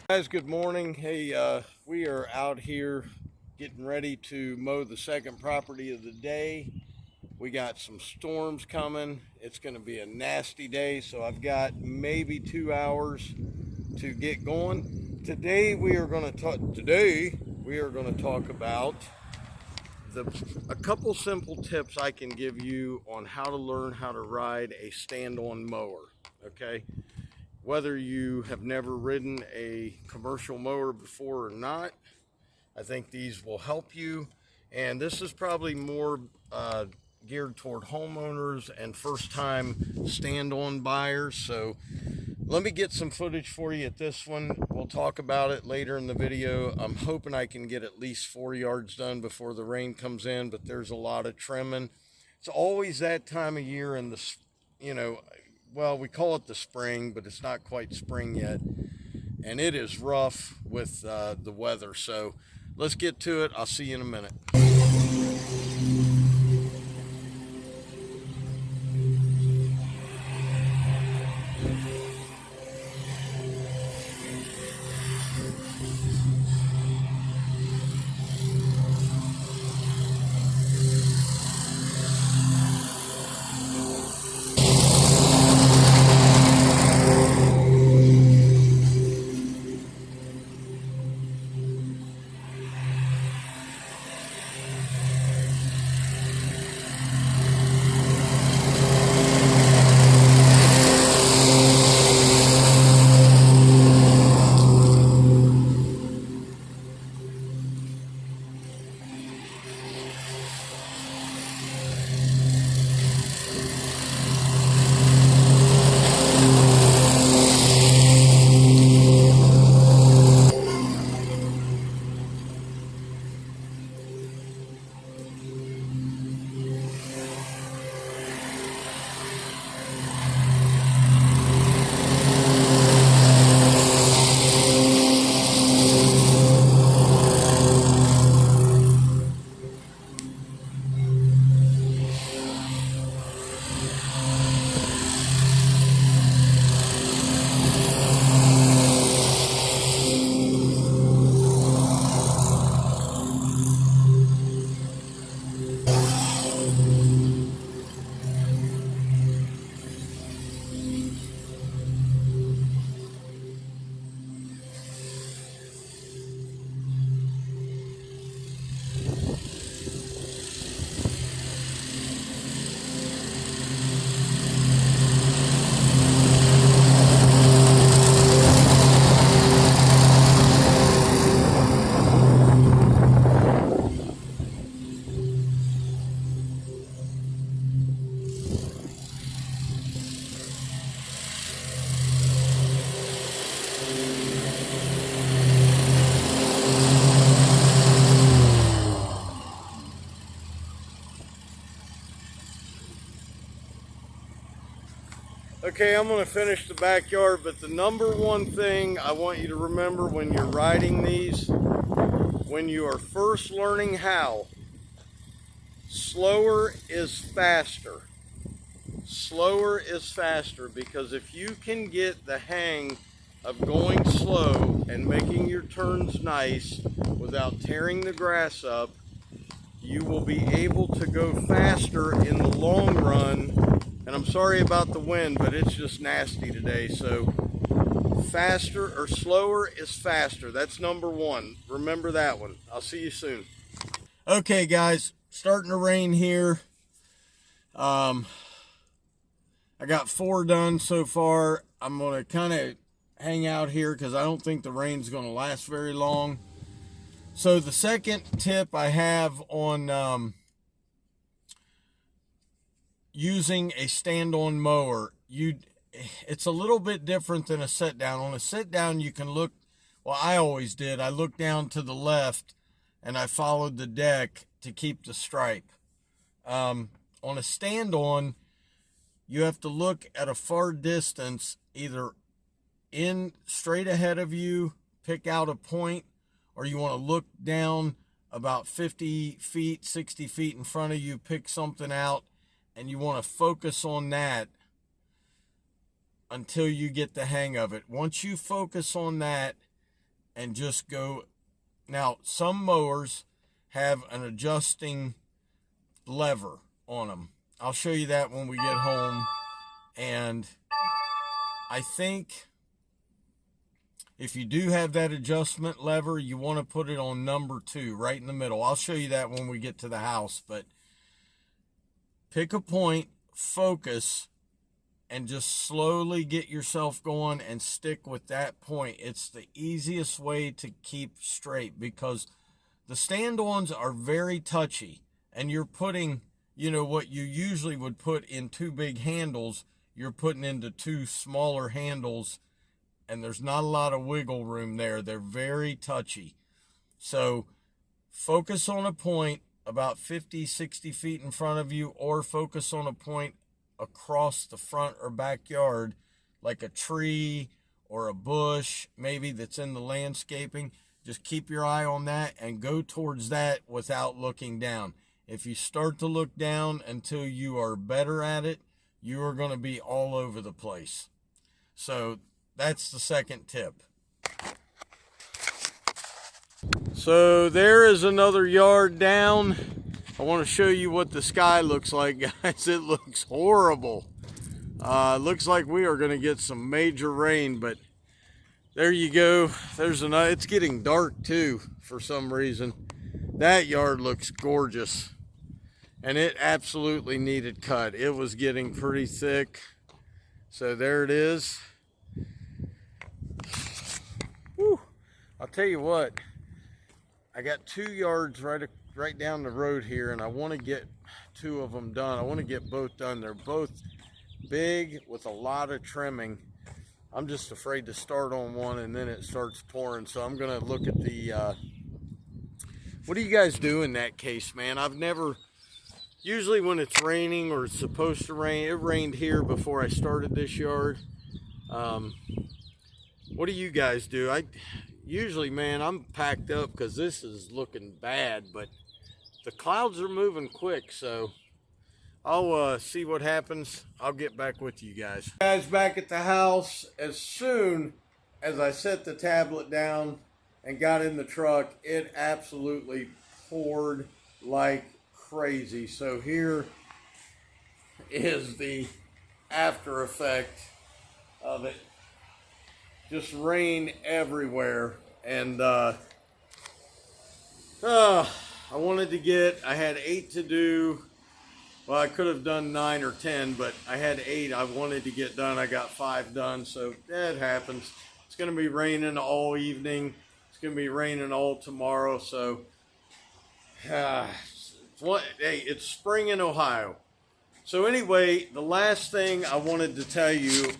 Guys, good morning. Hey, we are out here getting ready to mow the second property of the day. We got some storms coming. It's going to be a nasty day, so I've got maybe 2 hours to get going. Today we are going to talk about a couple simple tips I can give you on how to learn how to ride a stand-on mower. Okay, whether you have never ridden a commercial mower before or not, I think these will help you. And this is probably more geared toward homeowners and first-time stand-on buyers. So let me get some footage for you at this one. We'll talk about it later in the video. I'm hoping I can get at least 4 yards done before the rain comes in, but there's a lot of trimming. It's always that time of year in the, well, we call it the spring, but it's not quite spring yet. And it is rough with the weather. So let's get to it. I'll see you in a minute. Okay, I'm going to finish the backyard, but the number one thing I want you to remember when you're riding these, when you are first learning how, slower is faster. Slower is faster, because if you can get the hang of going slow and making your turns nice without tearing the grass up, you will be able to go faster in the long run. And I'm sorry about the wind, but it's just nasty today. So faster or slower is faster. That's number one. Remember that one. I'll see you soon. Okay, guys, starting to rain here. I got 4 done so far. I'm going to kind of hang out here because I don't think the rain's going to last very long. So the second tip I have on using a stand-on mower, it's a little bit different than a sit-down. On a sit-down, you can look, well, I always did. I looked down to the left and I followed the deck to keep the stripe. On a stand-on, you have to look at a far distance, either in straight ahead of you, pick out a point, or you want to look down about 50 feet, 60 feet in front of you, pick something out, and you want to focus on that until you get the hang of it. Once you focus on that and just go. Now, some mowers have an adjusting lever on them. I'll show you that when we get home. And I think if you do have that adjustment lever, you want to put it on number 2, right in the middle. I'll show you that when we get to the house. But pick a point, focus, and just slowly get yourself going and stick with that point. It's the easiest way to keep straight, because the stand-ons are very touchy, and you're putting, you know, what you usually would put in 2 big handles, you're putting into 2 smaller handles, and there's not a lot of wiggle room there. They're very touchy. So focus on a point about 50, 60 feet in front of you, or focus on a point across the front or backyard, like a tree or a bush maybe that's in the landscaping. Just keep your eye on that and go towards that without looking down. If you start to look down until you are better at it, you are going to be all over the place. So that's the second tip. So there is another yard down. I want to show you what the sky looks like, guys. It looks horrible. Looks like we are going to get some major rain, but there you go. It's getting dark too for some reason. That yard looks gorgeous, and it absolutely needed cut. It was getting pretty thick. So there it is. Whew. I'll tell you what, I got 2 yards right down the road here, and I want to get 2 of them done. I want to get both done. They're both big with a lot of trimming. I'm just afraid to start on one and then it starts pouring, so I'm gonna look at the what do you guys do in that case, man? I've never, usually when it's raining or it's supposed to rain, it rained here before I started this yard. What do you guys do? Usually, man, I'm packed up because this is looking bad, but the clouds are moving quick, so I'll see what happens. I'll get back with you guys. Guys, back at the house, as soon as I set the tablet down and got in the truck, it absolutely poured like crazy. So here is the after effect of it. Just rain everywhere, and I had 8 to do. Well, I could have done 9 or 10, but I had 8 I wanted to get done. I got 5 done, so that happens. It's going to be raining all evening. It's going to be raining all tomorrow, so hey, it's spring in Ohio. So anyway, the last thing I wanted to tell you,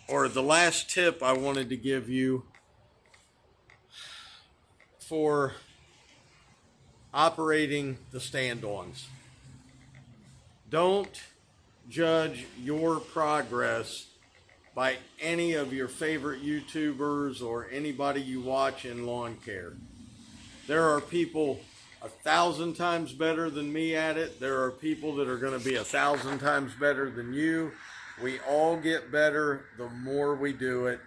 or the last tip I wanted to give you for operating the stand-ons. Don't judge your progress by any of your favorite YouTubers or anybody you watch in lawn care. There are people 1,000 times better than me at it. There are people that are going to be 1,000 times better than you. We all get better the more we do it,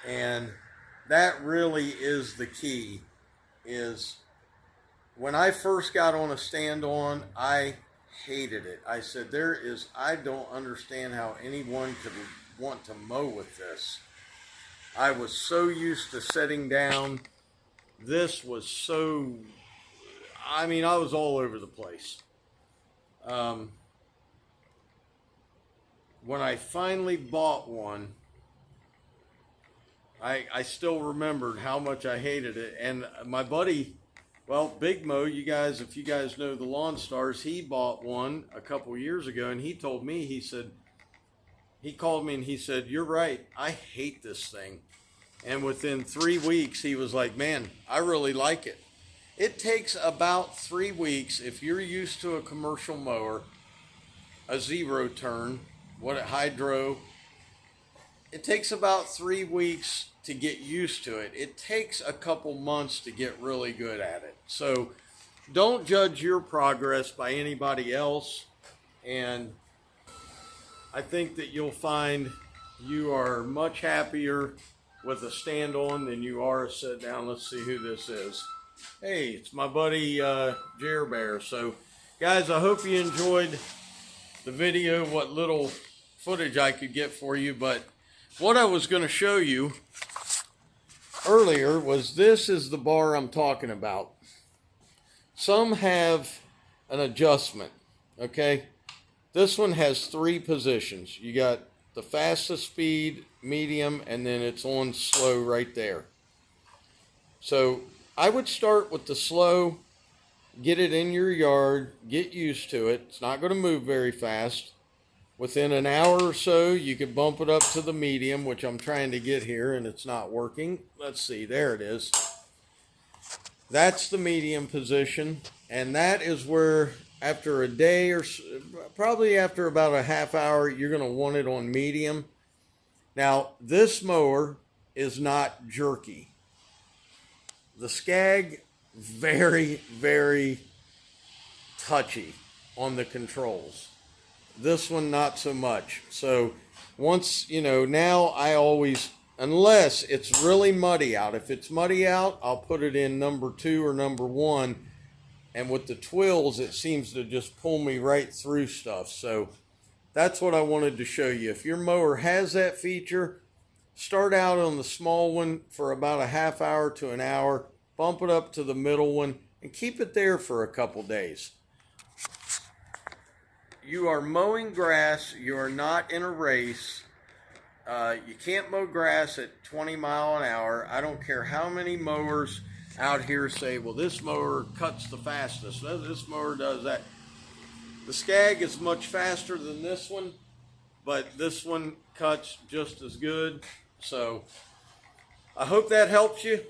and that really is the key. Is when I first got on a stand-on, I hated it. I said, I don't understand how anyone could want to mow with this. I was so used to sitting down. This was so, I was all over the place. When I finally bought one, I still remembered how much I hated it. And my buddy, well, Big Mo, if you guys know the Lawn Stars, he bought one a couple years ago, and he told me, he called me and he said, "You're right, I hate this thing." And within 3 weeks, he was like, "Man, I really like it." It takes about 3 weeks, if you're used to a commercial mower, a 0 turn, hydro. It takes about 3 weeks to get used to it. It takes a couple months to get really good at it. So don't judge your progress by anybody else. And I think that you'll find you are much happier with a stand on than you are a sit down. Let's see who this is. Hey, it's my buddy Jer Bear. So guys, I hope you enjoyed the video, what little footage I could get for you. But what I was going to show you earlier was, this is the bar I'm talking about. Some have an adjustment, okay? This one has 3 positions. You got the fastest speed, medium, and then it's on slow right there. So I would start with the slow, get it in your yard, get used to it. It's not going to move very fast. Within an hour or so, you could bump it up to the medium, which I'm trying to get here and it's not working. Let's see, there it is. That's the medium position, and that is where after a day or probably after about a half hour, you're going to want it on medium. Now, this mower is not jerky. The Skag, very, very touchy on the controls. This one, not so much. So once, you know, now I always, unless it's really muddy out. If it's muddy out, I'll put it in number 2 or number 1. And with the twills, it seems to just pull me right through stuff. So that's what I wanted to show you. If your mower has that feature, start out on the small one for about a half hour to an hour, bump it up to the middle one, and keep it there for a couple days. You are mowing grass. You are not in a race. You can't mow grass at 20 miles an hour. I don't care how many mowers out here say, well, this mower cuts the fastest. No, this mower does that. The Skag is much faster than this one, but this one cuts just as good. So I hope that helps you.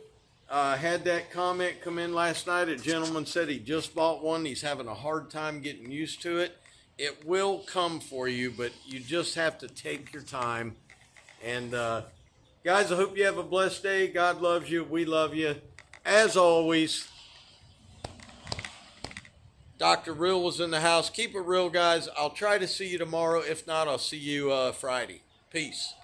I had that comment come in last night. A gentleman said he just bought one. He's having a hard time getting used to it. It will come for you, but you just have to take your time. And guys, I hope you have a blessed day. God loves you. We love you. As always, Dr. Real was in the house. Keep it real, guys. I'll try to see you tomorrow. If not, I'll see you Friday. Peace.